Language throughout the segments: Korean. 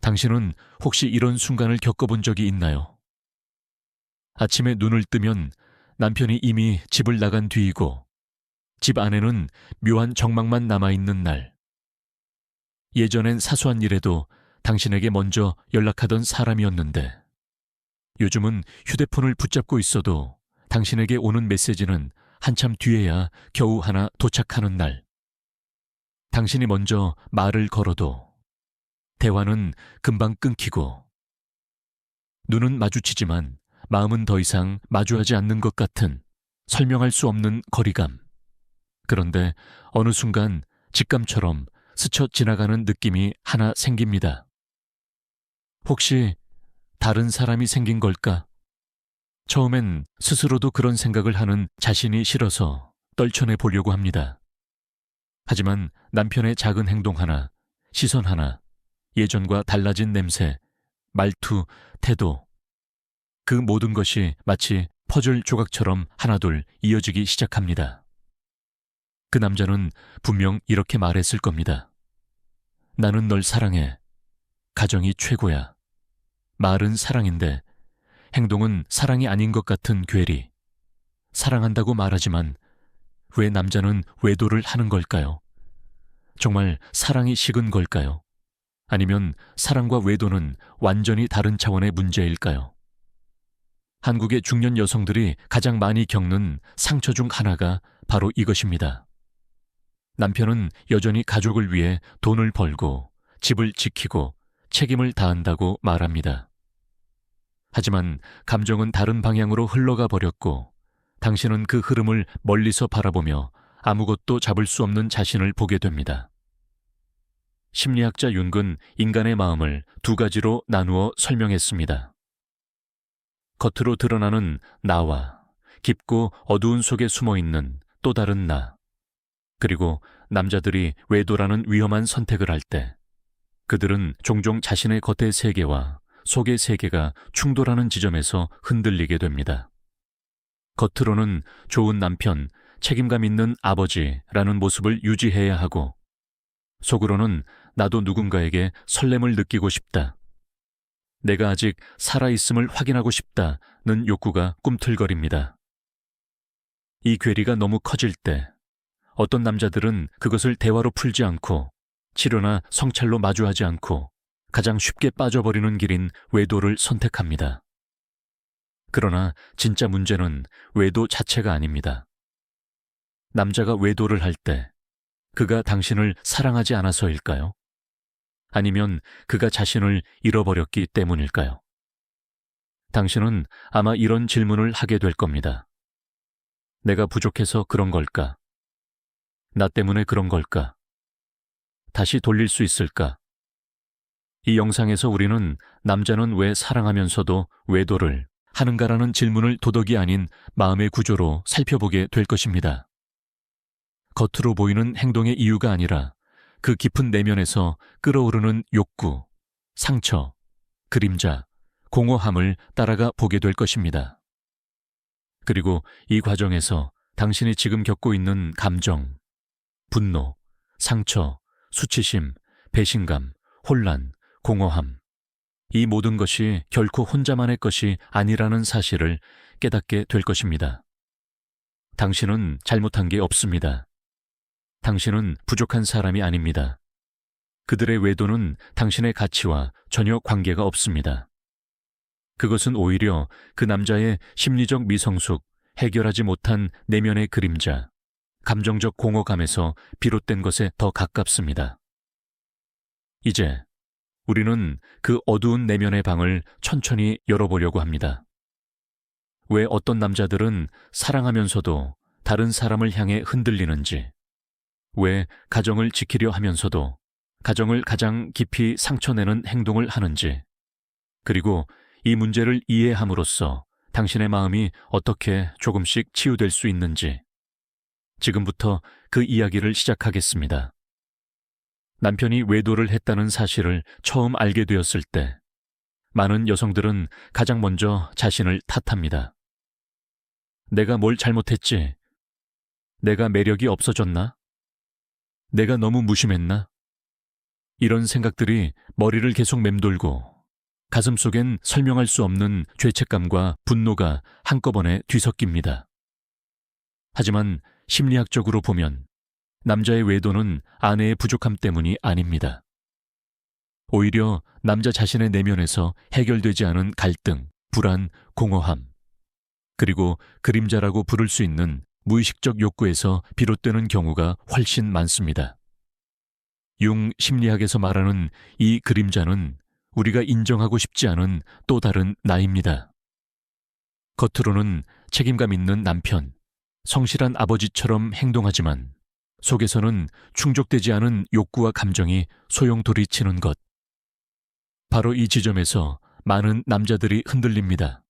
당신은 혹시 이런 순간을 겪어본 적이 있나요? 아침에 눈을 뜨면 남편이 이미 집을 나간 뒤이고 집 안에는 묘한 정막만 남아있는 날. 예전엔 사소한 일에도 당신에게 먼저 연락하던 사람이었는데 요즘은 휴대폰을 붙잡고 있어도 당신에게 오는 메시지는 한참 뒤에야 겨우 하나 도착하는 날. 당신이 먼저 말을 걸어도 대화는 금방 끊기고 눈은 마주치지만 마음은 더 이상 마주하지 않는 것 같은 설명할 수 없는 거리감. 그런데 어느 순간 직감처럼 스쳐 지나가는 느낌이 하나 생깁니다. 혹시 다른 사람이 생긴 걸까? 처음엔 스스로도 그런 생각을 하는 자신이 싫어서 떨쳐내 보려고 합니다. 하지만 남편의 작은 행동 하나, 시선 하나, 예전과 달라진 냄새, 말투, 태도, 그 모든 것이 마치 퍼즐 조각처럼 하나둘 이어지기 시작합니다. 그 남자는 분명 이렇게 말했을 겁니다. 나는 널 사랑해. 가정이 최고야. 말은 사랑인데 행동은 사랑이 아닌 것 같은 괴리. 사랑한다고 말하지만 왜 남자는 외도를 하는 걸까요? 정말 사랑이 식은 걸까요? 아니면 사랑과 외도는 완전히 다른 차원의 문제일까요? 한국의 중년 여성들이 가장 많이 겪는 상처 중 하나가 바로 이것입니다. 남편은 여전히 가족을 위해 돈을 벌고 집을 지키고 책임을 다한다고 말합니다. 하지만 감정은 다른 방향으로 흘러가 버렸고 당신은 그 흐름을 멀리서 바라보며 아무것도 잡을 수 없는 자신을 보게 됩니다. 심리학자 융은 인간의 마음을 두 가지로 나누어 설명했습니다. 겉으로 드러나는 나와 깊고 어두운 속에 숨어있는 또 다른 나, 그리고 남자들이 외도라는 위험한 선택을 할 때 그들은 종종 자신의 겉의 세계와 속의 세계가 충돌하는 지점에서 흔들리게 됩니다. 겉으로는 좋은 남편, 책임감 있는 아버지라는 모습을 유지해야 하고 속으로는 나도 누군가에게 설렘을 느끼고 싶다. 내가 아직 살아있음을 확인하고 싶다는 욕구가 꿈틀거립니다. 이 괴리가 너무 커질 때 어떤 남자들은 그것을 대화로 풀지 않고 치료나 성찰로 마주하지 않고 가장 쉽게 빠져버리는 길인 외도를 선택합니다. 그러나 진짜 문제는 외도 자체가 아닙니다. 남자가 외도를 할 때 그가 당신을 사랑하지 않아서일까요? 아니면 그가 자신을 잃어버렸기 때문일까요? 당신은 아마 이런 질문을 하게 될 겁니다. 내가 부족해서 그런 걸까? 나 때문에 그런 걸까? 다시 돌릴 수 있을까? 이 영상에서 우리는 남자는 왜 사랑하면서도 외도를 하는가라는 질문을 도덕이 아닌 마음의 구조로 살펴보게 될 것입니다. 겉으로 보이는 행동의 이유가 아니라 그 깊은 내면에서 끓어오르는 욕구, 상처, 그림자, 공허함을 따라가 보게 될 것입니다. 그리고 이 과정에서 당신이 지금 겪고 있는 감정, 분노, 상처, 수치심, 배신감, 혼란, 공허함, 이 모든 것이 결코 혼자만의 것이 아니라는 사실을 깨닫게 될 것입니다. 당신은 잘못한 게 없습니다. 당신은 부족한 사람이 아닙니다. 그들의 외도는 당신의 가치와 전혀 관계가 없습니다. 그것은 오히려 그 남자의 심리적 미성숙, 해결하지 못한 내면의 그림자, 감정적 공허감에서 비롯된 것에 더 가깝습니다. 이제 우리는 그 어두운 내면의 방을 천천히 열어보려고 합니다. 왜 어떤 남자들은 사랑하면서도 다른 사람을 향해 흔들리는지, 왜 가정을 지키려 하면서도 가정을 가장 깊이 상처내는 행동을 하는지, 그리고 이 문제를 이해함으로써 당신의 마음이 어떻게 조금씩 치유될 수 있는지, 지금부터 그 이야기를 시작하겠습니다. 남편이 외도를 했다는 사실을 처음 알게 되었을 때 많은 여성들은 가장 먼저 자신을 탓합니다. 내가 뭘 잘못했지? 내가 매력이 없어졌나? 내가 너무 무심했나? 이런 생각들이 머리를 계속 맴돌고 가슴속엔 설명할 수 없는 죄책감과 분노가 한꺼번에 뒤섞입니다. 하지만 심리학적으로 보면 남자의 외도는 아내의 부족함 때문이 아닙니다. 오히려 남자 자신의 내면에서 해결되지 않은 갈등, 불안, 공허함, 그리고 그림자라고 부를 수 있는 무의식적 욕구에서 비롯되는 경우가 훨씬 많습니다. 융 심리학에서 말하는 이 그림자는 우리가 인정하고 싶지 않은 또 다른 나입니다. 겉으로는 책임감 있는 남편, 성실한 아버지처럼 행동하지만 속에서는 충족되지 않은 욕구와 감정이 소용돌이치는 것. 바로 이 지점에서 많은 남자들이 흔들립니다.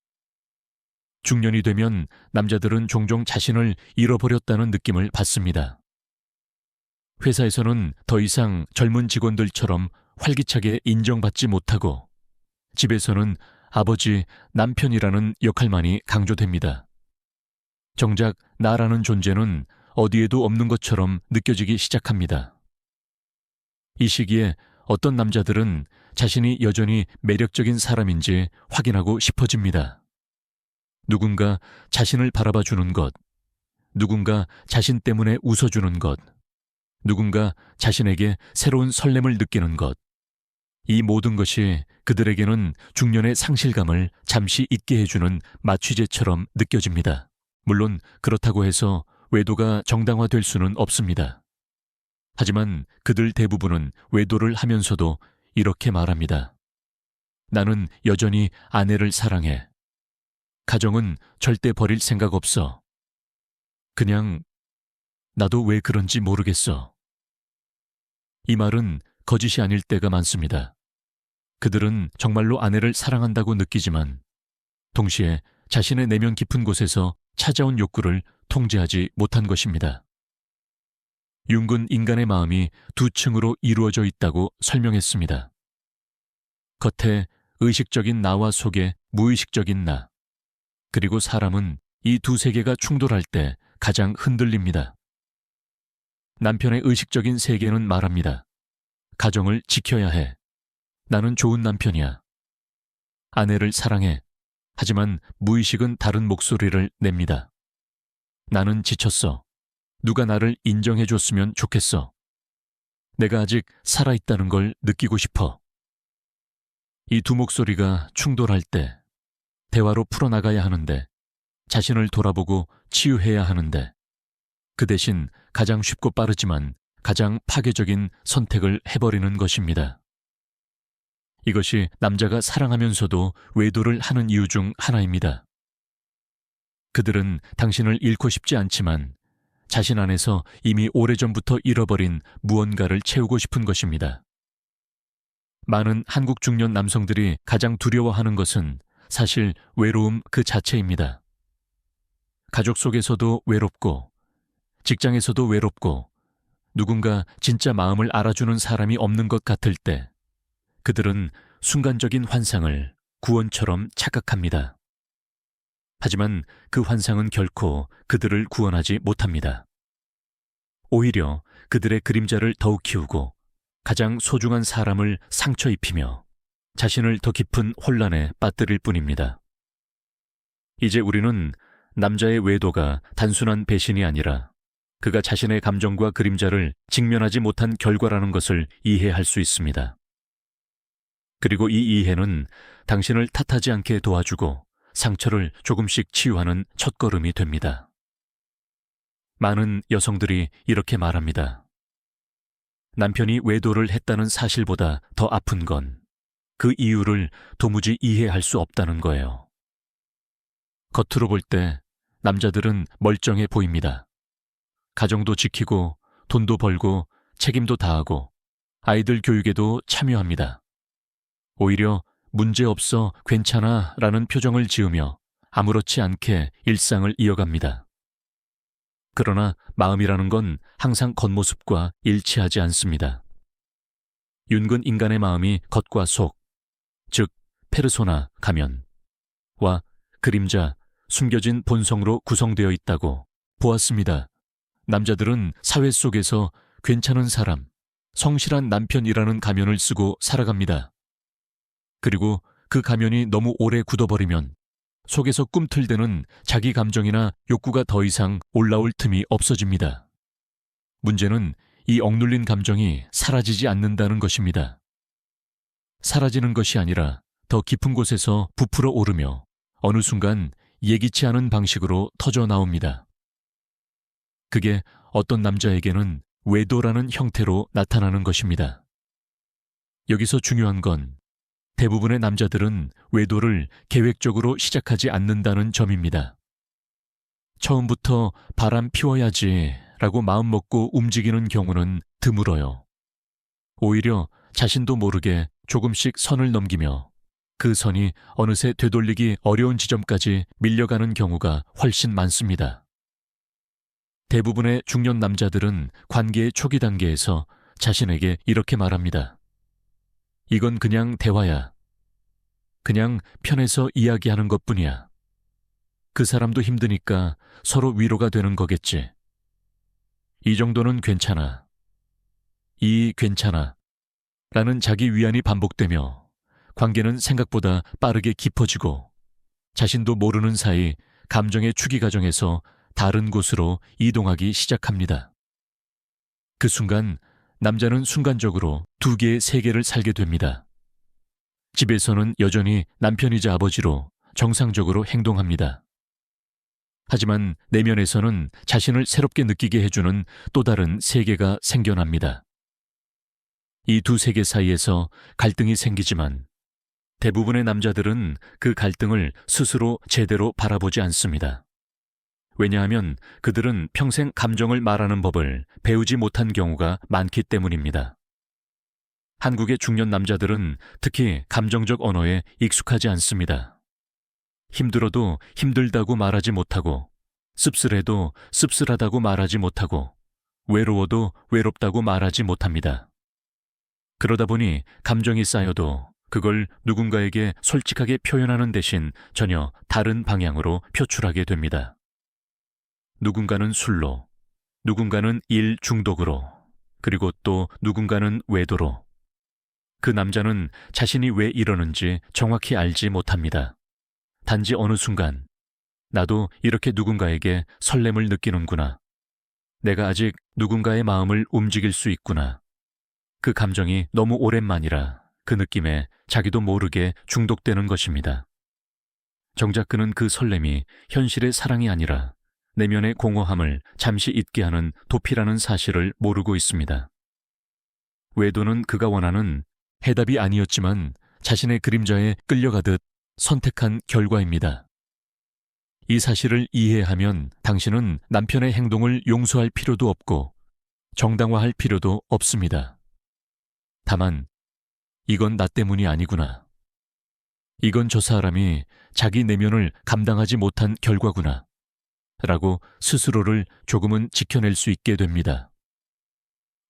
중년이 되면 남자들은 종종 자신을 잃어버렸다는 느낌을 받습니다. 회사에서는 더 이상 젊은 직원들처럼 활기차게 인정받지 못하고 집에서는 아버지, 남편이라는 역할만이 강조됩니다. 정작 나라는 존재는 어디에도 없는 것처럼 느껴지기 시작합니다. 이 시기에 어떤 남자들은 자신이 여전히 매력적인 사람인지 확인하고 싶어집니다. 누군가 자신을 바라봐 주는 것, 누군가 자신 때문에 웃어주는 것, 누군가 자신에게 새로운 설렘을 느끼는 것, 이 모든 것이 그들에게는 중년의 상실감을 잠시 잊게 해주는 마취제처럼 느껴집니다. 물론 그렇다고 해서 외도가 정당화될 수는 없습니다. 하지만 그들 대부분은 외도를 하면서도 이렇게 말합니다. 나는 여전히 아내를 사랑해. 가정은 절대 버릴 생각 없어. 그냥 나도 왜 그런지 모르겠어. 이 말은 거짓이 아닐 때가 많습니다. 그들은 정말로 아내를 사랑한다고 느끼지만 동시에 자신의 내면 깊은 곳에서 찾아온 욕구를 통제하지 못한 것입니다. 융은 인간의 마음이 두 층으로 이루어져 있다고 설명했습니다. 겉에 의식적인 나와 속에 무의식적인 나, 그리고 사람은 이 두 세계가 충돌할 때 가장 흔들립니다. 남편의 의식적인 세계는 말합니다. 가정을 지켜야 해. 나는 좋은 남편이야. 아내를 사랑해. 하지만 무의식은 다른 목소리를 냅니다. 나는 지쳤어. 누가 나를 인정해줬으면 좋겠어. 내가 아직 살아있다는 걸 느끼고 싶어. 이 두 목소리가 충돌할 때 대화로 풀어나가야 하는데, 자신을 돌아보고 치유해야 하는데, 그 대신 가장 쉽고 빠르지만 가장 파괴적인 선택을 해버리는 것입니다. 이것이 남자가 사랑하면서도 외도를 하는 이유 중 하나입니다. 그들은 당신을 잃고 싶지 않지만 자신 안에서 이미 오래전부터 잃어버린 무언가를 채우고 싶은 것입니다. 많은 한국 중년 남성들이 가장 두려워하는 것은 사실 외로움 그 자체입니다. 가족 속에서도 외롭고, 직장에서도 외롭고, 누군가 진짜 마음을 알아주는 사람이 없는 것 같을 때 그들은 순간적인 환상을 구원처럼 착각합니다. 하지만 그 환상은 결코 그들을 구원하지 못합니다. 오히려 그들의 그림자를 더욱 키우고 가장 소중한 사람을 상처 입히며 자신을 더 깊은 혼란에 빠뜨릴 뿐입니다. 이제 우리는 남자의 외도가 단순한 배신이 아니라 그가 자신의 감정과 그림자를 직면하지 못한 결과라는 것을 이해할 수 있습니다. 그리고 이 이해는 당신을 탓하지 않게 도와주고 상처를 조금씩 치유하는 첫걸음이 됩니다. 많은 여성들이 이렇게 말합니다. 남편이 외도를 했다는 사실보다 더 아픈 건 그 이유를 도무지 이해할 수 없다는 거예요. 겉으로 볼 때 남자들은 멀쩡해 보입니다. 가정도 지키고 돈도 벌고 책임도 다하고 아이들 교육에도 참여합니다. 오히려 문제없어 괜찮아 라는 표정을 지으며 아무렇지 않게 일상을 이어갑니다. 그러나 마음이라는 건 항상 겉모습과 일치하지 않습니다. 윤근 인간의 마음이 겉과 속, 즉 페르소나, 가면과 그림자, 숨겨진 본성으로 구성되어 있다고 보았습니다. 남자들은 사회 속에서 괜찮은 사람, 성실한 남편이라는 가면을 쓰고 살아갑니다. 그리고 그 가면이 너무 오래 굳어버리면 속에서 꿈틀대는 자기 감정이나 욕구가 더 이상 올라올 틈이 없어집니다. 문제는 이 억눌린 감정이 사라지지 않는다는 것입니다. 사라지는 것이 아니라 더 깊은 곳에서 부풀어 오르며 어느 순간 예기치 않은 방식으로 터져 나옵니다. 그게 어떤 남자에게는 외도라는 형태로 나타나는 것입니다. 여기서 중요한 건 대부분의 남자들은 외도를 계획적으로 시작하지 않는다는 점입니다. 처음부터 바람 피워야지 라고 마음먹고 움직이는 경우는 드물어요. 오히려 자신도 모르게 조금씩 선을 넘기며 그 선이 어느새 되돌리기 어려운 지점까지 밀려가는 경우가 훨씬 많습니다. 대부분의 중년 남자들은 관계의 초기 단계에서 자신에게 이렇게 말합니다. 이건 그냥 대화야. 그냥 편해서 이야기하는 것뿐이야. 그 사람도 힘드니까 서로 위로가 되는 거겠지. 이 정도는 괜찮아. 이 괜찮아. 라는 자기 위안이 반복되며 관계는 생각보다 빠르게 깊어지고 자신도 모르는 사이 감정의 추기 과정에서 다른 곳으로 이동하기 시작합니다. 그 순간 남자는 순간적으로 두 개의 세계를 살게 됩니다. 집에서는 여전히 남편이자 아버지로 정상적으로 행동합니다. 하지만 내면에서는 자신을 새롭게 느끼게 해주는 또 다른 세계가 생겨납니다. 이 두 세계 사이에서 갈등이 생기지만 대부분의 남자들은 그 갈등을 스스로 제대로 바라보지 않습니다. 왜냐하면 그들은 평생 감정을 말하는 법을 배우지 못한 경우가 많기 때문입니다. 한국의 중년 남자들은 특히 감정적 언어에 익숙하지 않습니다. 힘들어도 힘들다고 말하지 못하고, 씁쓸해도 씁쓸하다고 말하지 못하고, 외로워도 외롭다고 말하지 못합니다. 그러다 보니 감정이 쌓여도 그걸 누군가에게 솔직하게 표현하는 대신 전혀 다른 방향으로 표출하게 됩니다. 누군가는 술로, 누군가는 일 중독으로, 그리고 또 누군가는 외도로. 그 남자는 자신이 왜 이러는지 정확히 알지 못합니다. 단지 어느 순간 나도 이렇게 누군가에게 설렘을 느끼는구나. 내가 아직 누군가의 마음을 움직일 수 있구나. 그 감정이 너무 오랜만이라 그 느낌에 자기도 모르게 중독되는 것입니다. 정작 그는 그 설렘이 현실의 사랑이 아니라 내면의 공허함을 잠시 잊게 하는 도피라는 사실을 모르고 있습니다. 외도는 그가 원하는 해답이 아니었지만 자신의 그림자에 끌려가듯 선택한 결과입니다. 이 사실을 이해하면 당신은 남편의 행동을 용서할 필요도 없고 정당화할 필요도 없습니다. 다만 이건 나 때문이 아니구나. 이건 저 사람이 자기 내면을 감당하지 못한 결과구나. 라고 스스로를 조금은 지켜낼 수 있게 됩니다.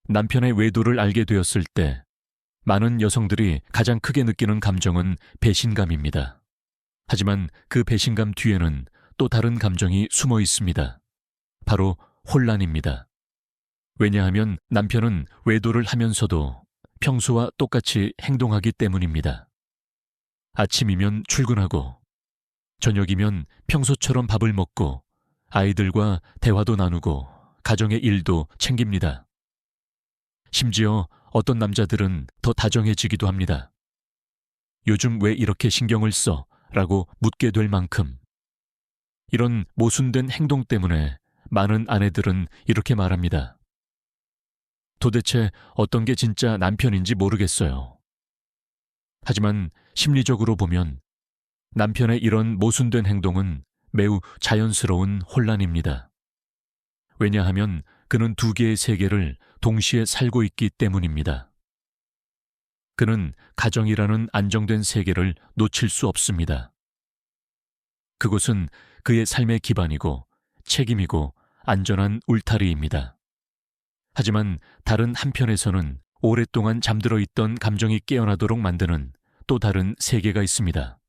남편의 외도를 알게 되었을 때 많은 여성들이 가장 크게 느끼는 감정은 배신감입니다. 하지만 그 배신감 뒤에는 또 다른 감정이 숨어 있습니다. 바로 혼란입니다. 왜냐하면 남편은 외도를 하면서도 평소와 똑같이 행동하기 때문입니다. 아침이면 출근하고, 저녁이면 평소처럼 밥을 먹고, 아이들과 대화도 나누고, 가정의 일도 챙깁니다. 심지어 어떤 남자들은 더 다정해지기도 합니다. 요즘 왜 이렇게 신경을 써? 라고 묻게 될 만큼. 이런 모순된 행동 때문에 많은 아내들은 이렇게 말합니다. 도대체 어떤 게 진짜 남편인지 모르겠어요. 하지만 심리적으로 보면 남편의 이런 모순된 행동은 매우 자연스러운 혼란입니다. 왜냐하면 그는 두 개의 세계를 동시에 살고 있기 때문입니다. 그는 가정이라는 안정된 세계를 놓칠 수 없습니다. 그곳은 그의 삶의 기반이고 책임이고 안전한 울타리입니다. 하지만 다른 한편에서는 오랫동안 잠들어 있던 감정이 깨어나도록 만드는 또 다른 세계가 있습니다.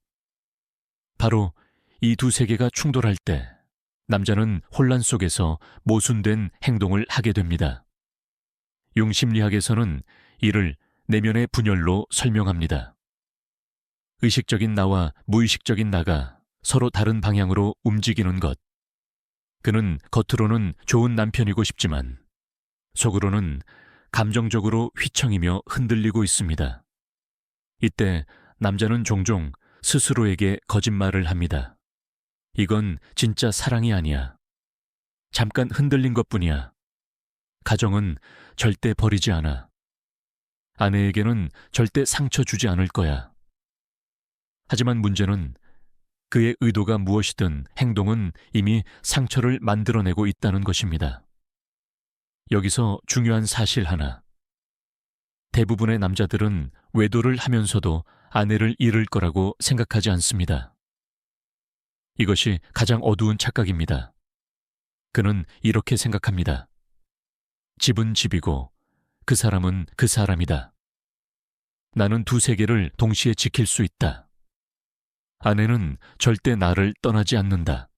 바로 이 두 세계가 충돌할 때 남자는 혼란 속에서 모순된 행동을 하게 됩니다. 융심리학에서는 이를 내면의 분열로 설명합니다. 의식적인 나와 무의식적인 나가 서로 다른 방향으로 움직이는 것. 그는 겉으로는 좋은 남편이고 싶지만 속으로는 감정적으로 휘청이며 흔들리고 있습니다. 이때 남자는 종종 스스로에게 거짓말을 합니다. 이건 진짜 사랑이 아니야. 잠깐 흔들린 것뿐이야. 가정은 절대 버리지 않아. 아내에게는 절대 상처 주지 않을 거야. 하지만 문제는 그의 의도가 무엇이든 행동은 이미 상처를 만들어내고 있다는 것입니다. 여기서 중요한 사실 하나. 대부분의 남자들은 외도를 하면서도 아내를 잃을 거라고 생각하지 않습니다. 이것이 가장 어두운 착각입니다. 그는 이렇게 생각합니다. 집은 집이고 그 사람은 그 사람이다. 나는 두 세계를 동시에 지킬 수 있다. 아내는 절대 나를 떠나지 않는다.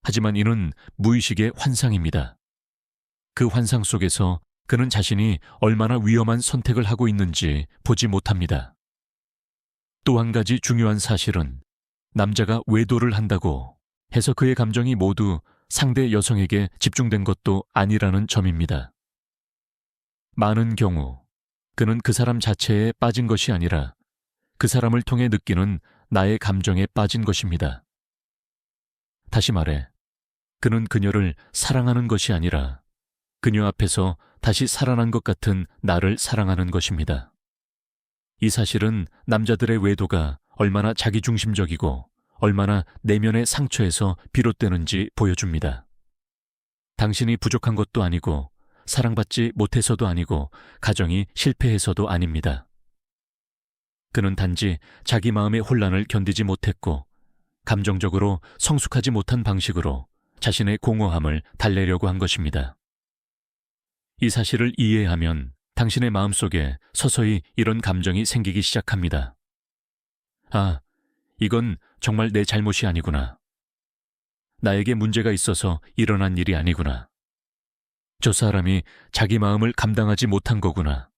하지만 이는 무의식의 환상입니다. 그 환상 속에서 그는 자신이 얼마나 위험한 선택을 하고 있는지 보지 못합니다. 또 한 가지 중요한 사실은 남자가 외도를 한다고 해서 그의 감정이 모두 상대 여성에게 집중된 것도 아니라는 점입니다. 많은 경우 그는 그 사람 자체에 빠진 것이 아니라 그 사람을 통해 느끼는 나의 감정에 빠진 것입니다. 다시 말해, 그는 그녀를 사랑하는 것이 아니라 그녀 앞에서 다시 살아난 것 같은 나를 사랑하는 것입니다. 이 사실은 남자들의 외도가 얼마나 자기중심적이고 얼마나 내면의 상처에서 비롯되는지 보여줍니다. 당신이 부족한 것도 아니고 사랑받지 못해서도 아니고 가정이 실패해서도 아닙니다. 그는 단지 자기 마음의 혼란을 견디지 못했고 감정적으로 성숙하지 못한 방식으로 자신의 공허함을 달래려고 한 것입니다. 이 사실을 이해하면 당신의 마음속에 서서히 이런 감정이 생기기 시작합니다. 아, 이건 정말 내 잘못이 아니구나. 나에게 문제가 있어서 일어난 일이 아니구나. 저 사람이 자기 마음을 감당하지 못한 거구나.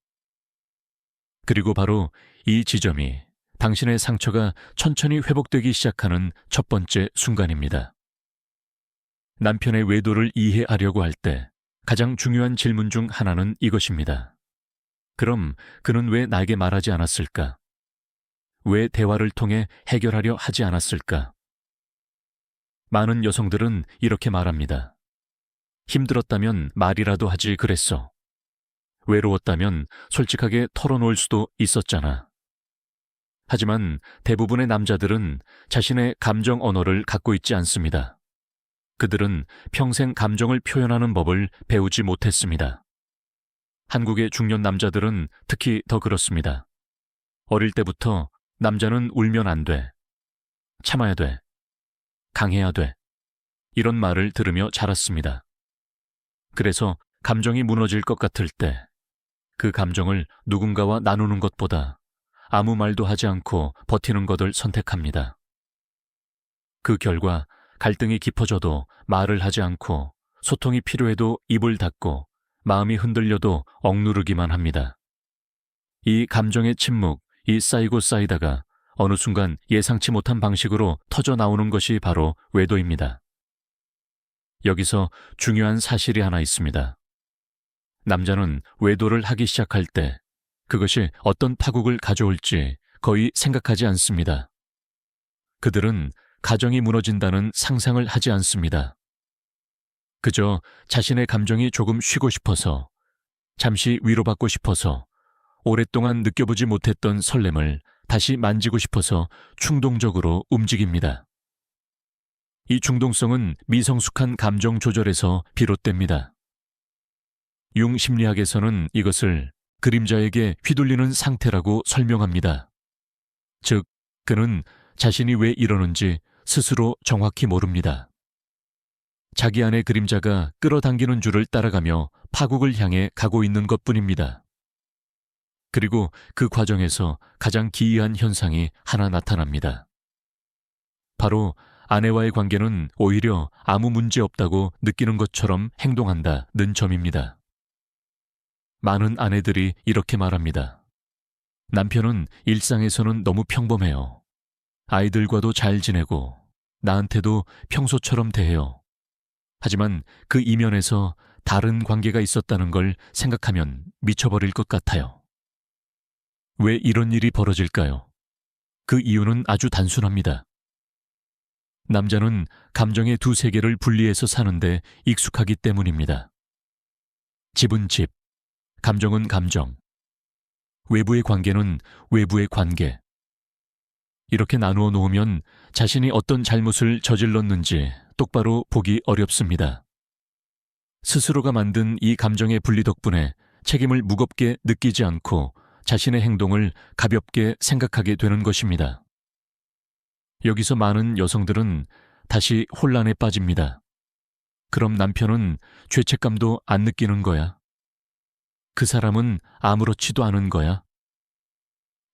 그리고 바로 이 지점이 당신의 상처가 천천히 회복되기 시작하는 첫 번째 순간입니다. 남편의 외도를 이해하려고 할 때 가장 중요한 질문 중 하나는 이것입니다. 그럼 그는 왜 나에게 말하지 않았을까? 왜 대화를 통해 해결하려 하지 않았을까? 많은 여성들은 이렇게 말합니다. 힘들었다면 말이라도 하지 그랬어. 외로웠다면 솔직하게 털어놓을 수도 있었잖아. 하지만 대부분의 남자들은 자신의 감정 언어를 갖고 있지 않습니다. 그들은 평생 감정을 표현하는 법을 배우지 못했습니다. 한국의 중년 남자들은 특히 더 그렇습니다. 어릴 때부터 남자는 울면 안 돼. 참아야 돼. 강해야 돼. 이런 말을 들으며 자랐습니다. 그래서 감정이 무너질 것 같을 때 그 감정을 누군가와 나누는 것보다 아무 말도 하지 않고 버티는 것을 선택합니다. 그 결과 갈등이 깊어져도 말을 하지 않고 소통이 필요해도 입을 닫고 마음이 흔들려도 억누르기만 합니다. 이 감정의 침묵, 이 쌓이고 쌓이다가 어느 순간 예상치 못한 방식으로 터져 나오는 것이 바로 외도입니다. 여기서 중요한 사실이 하나 있습니다. 남자는 외도를 하기 시작할 때 그것이 어떤 파국을 가져올지 거의 생각하지 않습니다. 그들은 가정이 무너진다는 상상을 하지 않습니다. 그저 자신의 감정이 조금 쉬고 싶어서, 잠시 위로받고 싶어서, 오랫동안 느껴보지 못했던 설렘을 다시 만지고 싶어서 충동적으로 움직입니다. 이 충동성은 미성숙한 감정 조절에서 비롯됩니다. 융 심리학에서는 이것을 그림자에게 휘둘리는 상태라고 설명합니다. 즉, 그는 자신이 왜 이러는지 스스로 정확히 모릅니다. 자기 안의 그림자가 끌어당기는 줄을 따라가며 파국을 향해 가고 있는 것뿐입니다. 그리고 그 과정에서 가장 기이한 현상이 하나 나타납니다. 바로 아내와의 관계는 오히려 아무 문제 없다고 느끼는 것처럼 행동한다는 점입니다. 많은 아내들이 이렇게 말합니다. 남편은 일상에서는 너무 평범해요. 아이들과도 잘 지내고 나한테도 평소처럼 대해요. 하지만 그 이면에서 다른 관계가 있었다는 걸 생각하면 미쳐버릴 것 같아요. 왜 이런 일이 벌어질까요? 그 이유는 아주 단순합니다. 남자는 감정의 두 세계를 분리해서 사는데 익숙하기 때문입니다. 집은 집, 감정은 감정, 외부의 관계는 외부의 관계. 이렇게 나누어 놓으면 자신이 어떤 잘못을 저질렀는지 똑바로 보기 어렵습니다. 스스로가 만든 이 감정의 분리 덕분에 책임을 무겁게 느끼지 않고 자신의 행동을 가볍게 생각하게 되는 것입니다. 여기서 많은 여성들은 다시 혼란에 빠집니다. 그럼 남편은 죄책감도 안 느끼는 거야? 그 사람은 아무렇지도 않은 거야?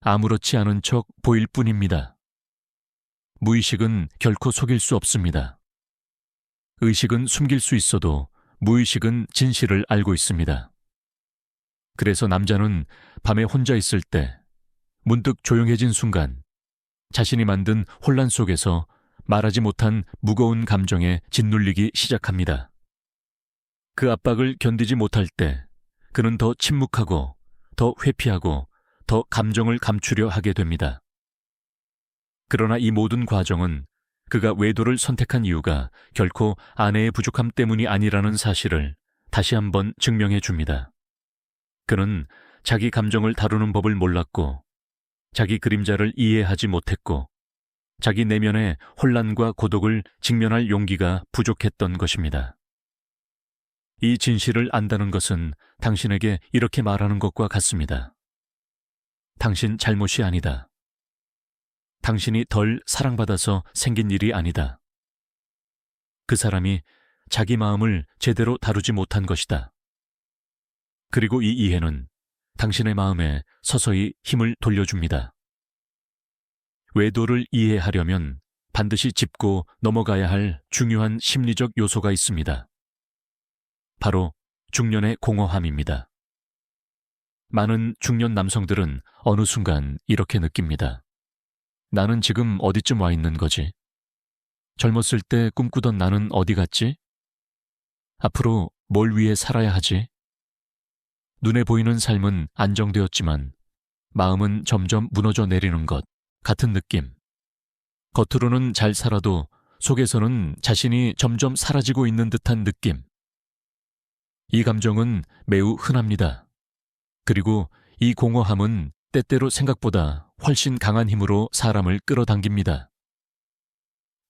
아무렇지 않은 척 보일 뿐입니다. 무의식은 결코 속일 수 없습니다. 의식은 숨길 수 있어도 무의식은 진실을 알고 있습니다. 그래서 남자는 밤에 혼자 있을 때 문득 조용해진 순간 자신이 만든 혼란 속에서 말하지 못한 무거운 감정에 짓눌리기 시작합니다. 그 압박을 견디지 못할 때 그는 더 침묵하고 더 회피하고 더 감정을 감추려 하게 됩니다. 그러나 이 모든 과정은 그가 외도를 선택한 이유가 결코 아내의 부족함 때문이 아니라는 사실을 다시 한번 증명해 줍니다. 그는 자기 감정을 다루는 법을 몰랐고 자기 그림자를 이해하지 못했고 자기 내면의 혼란과 고독을 직면할 용기가 부족했던 것입니다. 이 진실을 안다는 것은 당신에게 이렇게 말하는 것과 같습니다. 당신 잘못이 아니다. 당신이 덜 사랑받아서 생긴 일이 아니다. 그 사람이 자기 마음을 제대로 다루지 못한 것이다. 그리고 이 이해는 당신의 마음에 서서히 힘을 돌려줍니다. 외도를 이해하려면 반드시 짚고 넘어가야 할 중요한 심리적 요소가 있습니다. 바로 중년의 공허함입니다. 많은 중년 남성들은 어느 순간 이렇게 느낍니다. 나는 지금 어디쯤 와 있는 거지? 젊었을 때 꿈꾸던 나는 어디 갔지? 앞으로 뭘 위해 살아야 하지? 눈에 보이는 삶은 안정되었지만 마음은 점점 무너져 내리는 것 같은 느낌. 겉으로는 잘 살아도 속에서는 자신이 점점 사라지고 있는 듯한 느낌. 이 감정은 매우 흔합니다. 그리고 이 공허함은 때때로 생각보다 훨씬 강한 힘으로 사람을 끌어당깁니다.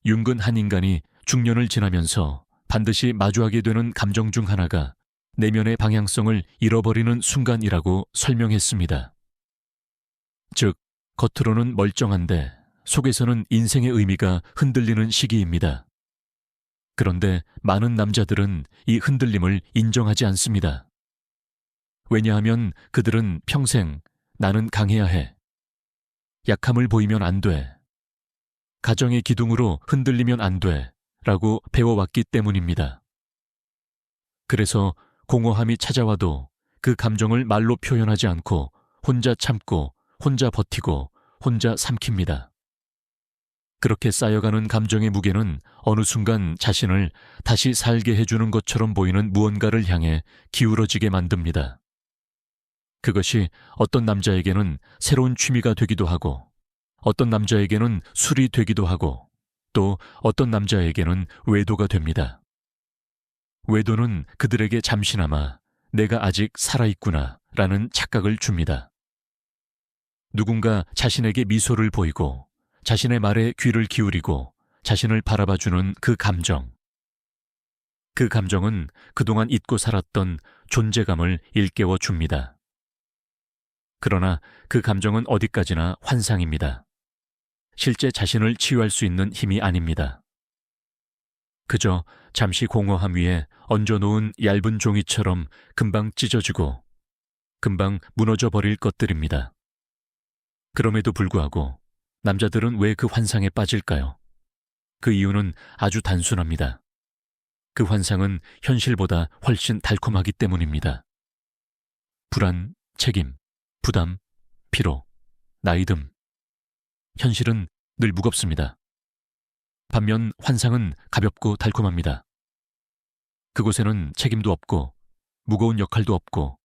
윤근 한 인간이 중년을 지나면서 반드시 마주하게 되는 감정 중 하나가 내면의 방향성을 잃어버리는 순간이라고 설명했습니다. 즉, 겉으로는 멀쩡한데 속에서는 인생의 의미가 흔들리는 시기입니다. 그런데 많은 남자들은 이 흔들림을 인정하지 않습니다. 왜냐하면 그들은 평생 나는 강해야 해. 약함을 보이면 안 돼. 가정의 기둥으로 흔들리면 안 돼. 라고 배워왔기 때문입니다. 그래서 공허함이 찾아와도 그 감정을 말로 표현하지 않고 혼자 참고 혼자 버티고 혼자 삼킵니다. 그렇게 쌓여가는 감정의 무게는 어느 순간 자신을 다시 살게 해주는 것처럼 보이는 무언가를 향해 기울어지게 만듭니다. 그것이 어떤 남자에게는 새로운 취미가 되기도 하고 어떤 남자에게는 술이 되기도 하고 또 어떤 남자에게는 외도가 됩니다. 외도는 그들에게 잠시나마 내가 아직 살아있구나 라는 착각을 줍니다. 누군가 자신에게 미소를 보이고 자신의 말에 귀를 기울이고 자신을 바라봐주는 그 감정. 그 감정은 그동안 잊고 살았던 존재감을 일깨워 줍니다. 그러나 그 감정은 어디까지나 환상입니다. 실제 자신을 치유할 수 있는 힘이 아닙니다. 그저 잠시 공허함 위에 얹어놓은 얇은 종이처럼 금방 찢어지고 금방 무너져 버릴 것들입니다. 그럼에도 불구하고 남자들은 왜 그 환상에 빠질까요? 그 이유는 아주 단순합니다. 그 환상은 현실보다 훨씬 달콤하기 때문입니다. 불안, 책임, 부담, 피로, 나이듦. 현실은 늘 무겁습니다. 반면 환상은 가볍고 달콤합니다. 그곳에는 책임도 없고 무거운 역할도 없고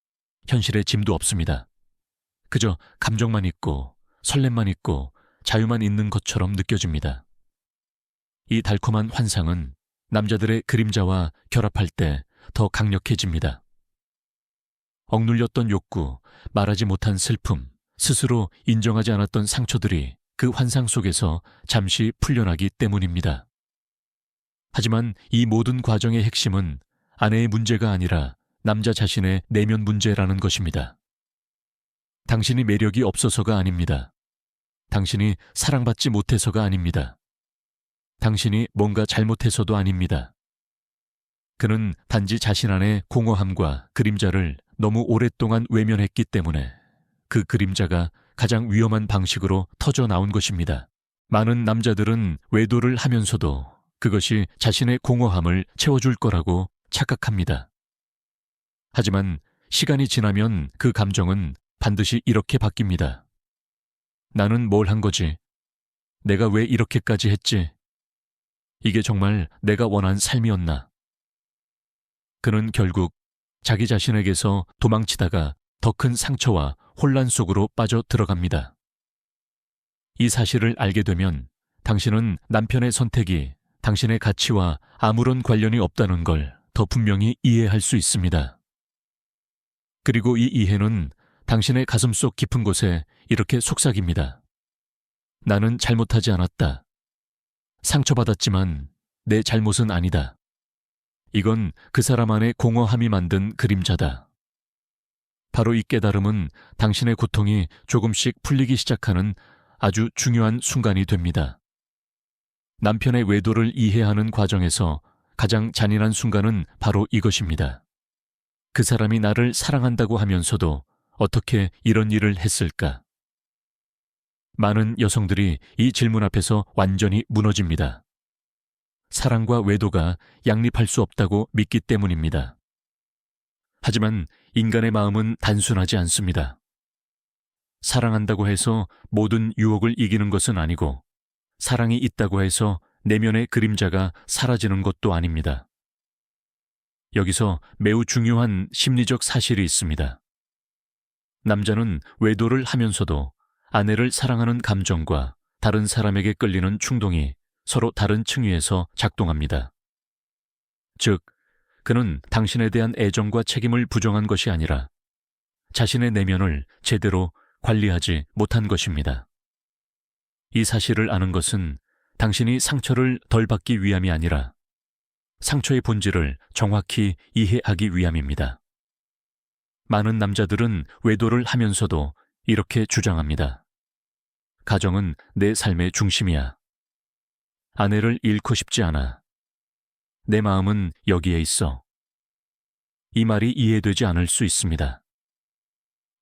현실의 짐도 없습니다. 그저 감정만 있고 설렘만 있고 자유만 있는 것처럼 느껴집니다. 이 달콤한 환상은 남자들의 그림자와 결합할 때 더 강력해집니다. 억눌렸던 욕구, 말하지 못한 슬픔, 스스로 인정하지 않았던 상처들이 그 환상 속에서 잠시 풀려나기 때문입니다. 하지만 이 모든 과정의 핵심은 아내의 문제가 아니라 남자 자신의 내면 문제라는 것입니다. 당신이 매력이 없어서가 아닙니다. 당신이 사랑받지 못해서가 아닙니다. 당신이 뭔가 잘못해서도 아닙니다. 그는 단지 자신 안의 공허함과 그림자를 너무 오랫동안 외면했기 때문에 그 그림자가 가장 위험한 방식으로 터져 나온 것입니다. 많은 남자들은 외도를 하면서도 그것이 자신의 공허함을 채워줄 거라고 착각합니다. 하지만 시간이 지나면 그 감정은 반드시 이렇게 바뀝니다. 나는 뭘 한 거지? 내가 왜 이렇게까지 했지? 이게 정말 내가 원한 삶이었나? 그는 결국 자기 자신에게서 도망치다가 더 큰 상처와 혼란 속으로 빠져 들어갑니다. 이 사실을 알게 되면 당신은 남편의 선택이 당신의 가치와 아무런 관련이 없다는 걸 더 분명히 이해할 수 있습니다. 그리고 이 이해는 당신의 가슴속 깊은 곳에 이렇게 속삭입니다. 나는 잘못하지 않았다. 상처받았지만 내 잘못은 아니다. 이건 그 사람 안의 공허함이 만든 그림자다. 바로 이 깨달음은 당신의 고통이 조금씩 풀리기 시작하는 아주 중요한 순간이 됩니다. 남편의 외도를 이해하는 과정에서 가장 잔인한 순간은 바로 이것입니다. 그 사람이 나를 사랑한다고 하면서도 어떻게 이런 일을 했을까? 많은 여성들이 이 질문 앞에서 완전히 무너집니다. 사랑과 외도가 양립할 수 없다고 믿기 때문입니다. 하지만 인간의 마음은 단순하지 않습니다. 사랑한다고 해서 모든 유혹을 이기는 것은 아니고 사랑이 있다고 해서 내면의 그림자가 사라지는 것도 아닙니다. 여기서 매우 중요한 심리적 사실이 있습니다. 남자는 외도를 하면서도 아내를 사랑하는 감정과 다른 사람에게 끌리는 충동이 서로 다른 층위에서 작동합니다. 즉, 그는 당신에 대한 애정과 책임을 부정한 것이 아니라 자신의 내면을 제대로 관리하지 못한 것입니다. 이 사실을 아는 것은 당신이 상처를 덜 받기 위함이 아니라 상처의 본질을 정확히 이해하기 위함입니다. 많은 남자들은 외도를 하면서도 이렇게 주장합니다. 가정은 내 삶의 중심이야. 아내를 잃고 싶지 않아. 내 마음은 여기에 있어. 이 말이 이해되지 않을 수 있습니다.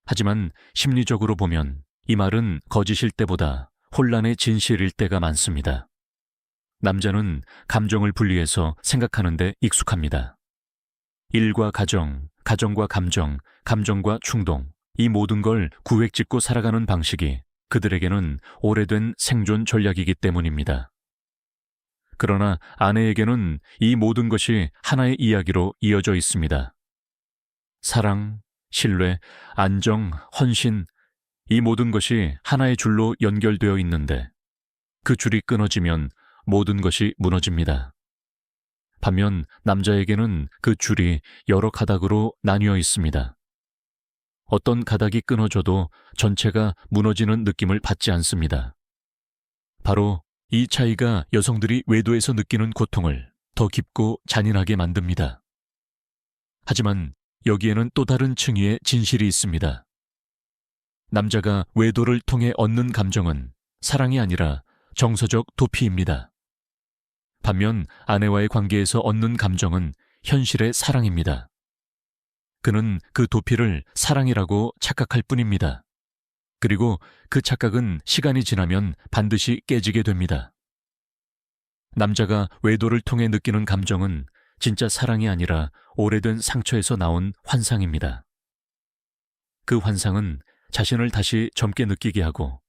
하지만 심리적으로 보면 이 말은 거짓일 때보다 혼란의 진실일 때가 많습니다. 남자는 감정을 분리해서 생각하는 데 익숙합니다. 일과 가정, 가정과 감정, 감정과 충동, 이 모든 걸 구획짓고 살아가는 방식이 그들에게는 오래된 생존 전략이기 때문입니다. 그러나 아내에게는 이 모든 것이 하나의 이야기로 이어져 있습니다. 사랑, 신뢰, 안정, 헌신, 이 모든 것이 하나의 줄로 연결되어 있는데 그 줄이 끊어지면 모든 것이 무너집니다. 반면 남자에게는 그 줄이 여러 가닥으로 나뉘어 있습니다. 어떤 가닥이 끊어져도 전체가 무너지는 느낌을 받지 않습니다. 바로 이 차이가 여성들이 외도에서 느끼는 고통을 더 깊고 잔인하게 만듭니다. 하지만 여기에는 또 다른 층위의 진실이 있습니다. 남자가 외도를 통해 얻는 감정은 사랑이 아니라 정서적 도피입니다. 반면 아내와의 관계에서 얻는 감정은 현실의 사랑입니다. 그는 그 도피를 사랑이라고 착각할 뿐입니다. 그리고 그 착각은 시간이 지나면 반드시 깨지게 됩니다. 남자가 외도를 통해 느끼는 감정은 진짜 사랑이 아니라 오래된 상처에서 나온 환상입니다. 그 환상은 자신을 다시 젊게 느끼게 하고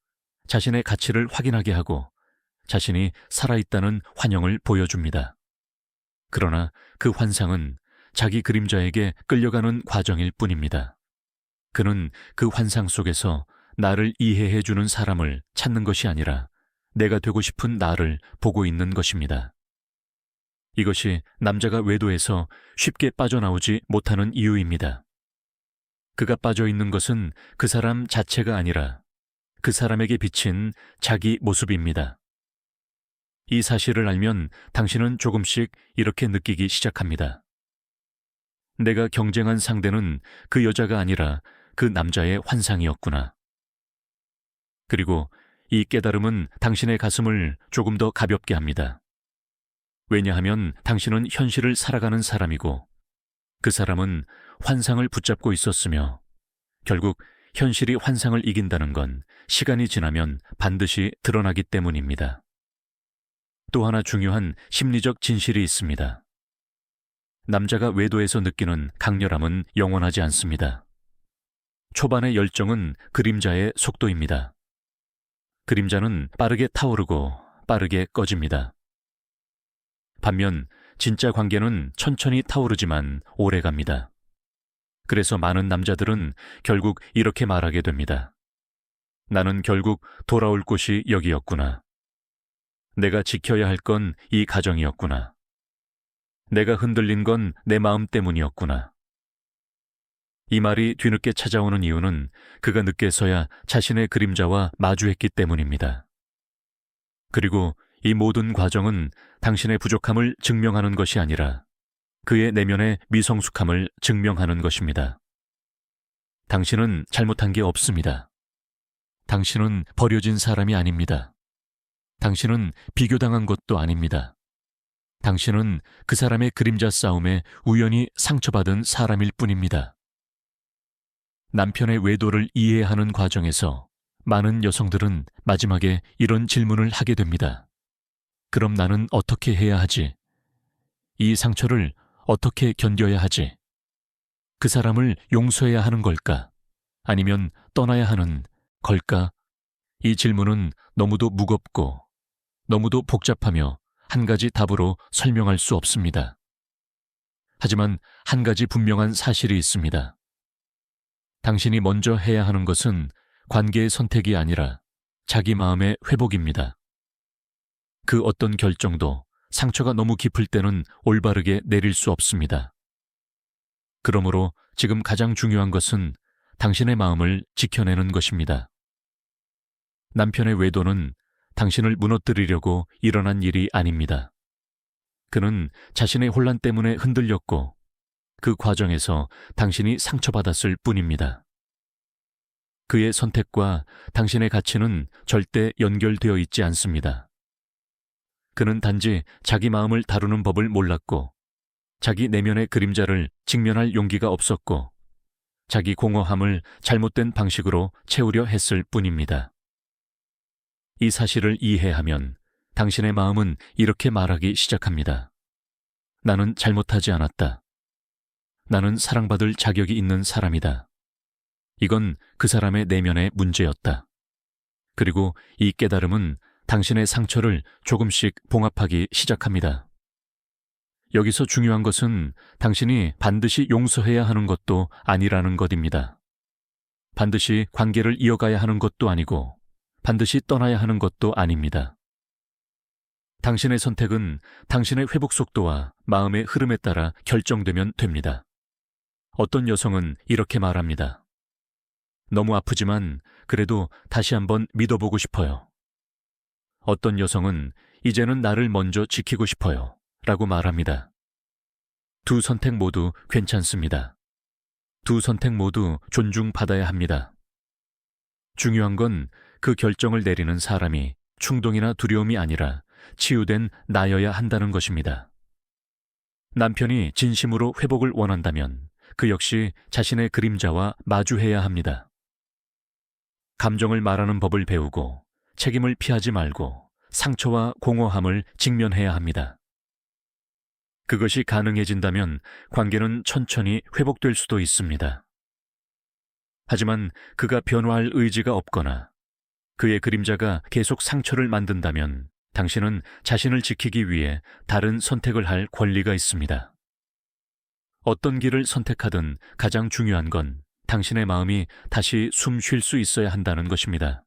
자신의 가치를 확인하게 하고 자신이 살아있다는 환영을 보여줍니다. 그러나 그 환상은 자기 그림자에게 끌려가는 과정일 뿐입니다. 그는 그 환상 속에서 나를 이해해주는 사람을 찾는 것이 아니라 내가 되고 싶은 나를 보고 있는 것입니다. 이것이 남자가 외도에서 쉽게 빠져나오지 못하는 이유입니다. 그가 빠져 있는 것은 그 사람 자체가 아니라 그 사람에게 비친 자기 모습입니다. 이 사실을 알면 당신은 조금씩 이렇게 느끼기 시작합니다. 내가 경쟁한 상대는 그 여자가 아니라 그 남자의 환상이었구나. 그리고 이 깨달음은 당신의 가슴을 조금 더 가볍게 합니다. 왜냐하면 당신은 현실을 살아가는 사람이고 그 사람은 환상을 붙잡고 있었으며 결국 현실이 환상을 이긴다는 건 시간이 지나면 반드시 드러나기 때문입니다. 또 하나 중요한 심리적 진실이 있습니다. 남자가 외도에서 느끼는 강렬함은 영원하지 않습니다. 초반의 열정은 그림자의 속도입니다. 그림자는 빠르게 타오르고 빠르게 꺼집니다. 반면 진짜 관계는 천천히 타오르지만 오래 갑니다. 그래서 많은 남자들은 결국 이렇게 말하게 됩니다. 나는 결국 돌아올 곳이 여기였구나. 내가 지켜야 할 건 이 가정이었구나. 내가 흔들린 건 내 마음 때문이었구나. 이 말이 뒤늦게 찾아오는 이유는 그가 늦게서야 자신의 그림자와 마주했기 때문입니다. 그리고 이 모든 과정은 당신의 부족함을 증명하는 것이 아니라 그의 내면의 미성숙함을 증명하는 것입니다. 당신은 잘못한 게 없습니다. 당신은 버려진 사람이 아닙니다. 당신은 비교당한 것도 아닙니다. 당신은 그 사람의 그림자 싸움에 우연히 상처받은 사람일 뿐입니다. 남편의 외도를 이해하는 과정에서 많은 여성들은 마지막에 이런 질문을 하게 됩니다. 그럼 나는 어떻게 해야 하지? 이 상처를 어떻게 견뎌야 하지? 그 사람을 용서해야 하는 걸까? 아니면 떠나야 하는 걸까? 이 질문은 너무도 무겁고 너무도 복잡하며 한 가지 답으로 설명할 수 없습니다. 하지만 한 가지 분명한 사실이 있습니다. 당신이 먼저 해야 하는 것은 관계의 선택이 아니라 자기 마음의 회복입니다. 그 어떤 결정도 상처가 너무 깊을 때는 올바르게 내릴 수 없습니다. 그러므로 지금 가장 중요한 것은 당신의 마음을 지켜내는 것입니다. 남편의 외도는 당신을 무너뜨리려고 일어난 일이 아닙니다. 그는 자신의 혼란 때문에 흔들렸고 그 과정에서 당신이 상처받았을 뿐입니다. 그의 선택과 당신의 가치는 절대 연결되어 있지 않습니다. 그는 단지 자기 마음을 다루는 법을 몰랐고 자기 내면의 그림자를 직면할 용기가 없었고 자기 공허함을 잘못된 방식으로 채우려 했을 뿐입니다. 이 사실을 이해하면 당신의 마음은 이렇게 말하기 시작합니다. 나는 잘못하지 않았다. 나는 사랑받을 자격이 있는 사람이다. 이건 그 사람의 내면의 문제였다. 그리고 이 깨달음은 당신의 상처를 조금씩 봉합하기 시작합니다. 여기서 중요한 것은 당신이 반드시 용서해야 하는 것도 아니라는 것입니다. 반드시 관계를 이어가야 하는 것도 아니고 반드시 떠나야 하는 것도 아닙니다. 당신의 선택은 당신의 회복 속도와 마음의 흐름에 따라 결정되면 됩니다. 어떤 여성은 이렇게 말합니다. 너무 아프지만 그래도 다시 한번 믿어보고 싶어요. 어떤 여성은 이제는 나를 먼저 지키고 싶어요. 라고 말합니다. 두 선택 모두 괜찮습니다. 두 선택 모두 존중받아야 합니다. 중요한 건 그 결정을 내리는 사람이 충동이나 두려움이 아니라 치유된 나여야 한다는 것입니다. 남편이 진심으로 회복을 원한다면 그 역시 자신의 그림자와 마주해야 합니다. 감정을 말하는 법을 배우고 책임을 피하지 말고 상처와 공허함을 직면해야 합니다. 그것이 가능해진다면 관계는 천천히 회복될 수도 있습니다. 하지만 그가 변화할 의지가 없거나 그의 그림자가 계속 상처를 만든다면 당신은 자신을 지키기 위해 다른 선택을 할 권리가 있습니다. 어떤 길을 선택하든 가장 중요한 건 당신의 마음이 다시 숨 쉴 수 있어야 한다는 것입니다.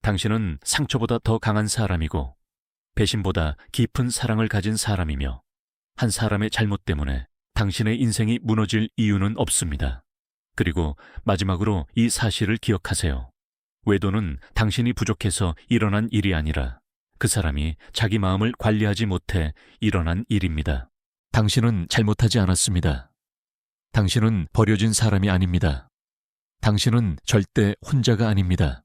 당신은 상처보다 더 강한 사람이고 배신보다 깊은 사랑을 가진 사람이며 한 사람의 잘못 때문에 당신의 인생이 무너질 이유는 없습니다. 그리고 마지막으로 이 사실을 기억하세요. 외도는 당신이 부족해서 일어난 일이 아니라 그 사람이 자기 마음을 관리하지 못해 일어난 일입니다. 당신은 잘못하지 않았습니다. 당신은 버려진 사람이 아닙니다. 당신은 절대 혼자가 아닙니다.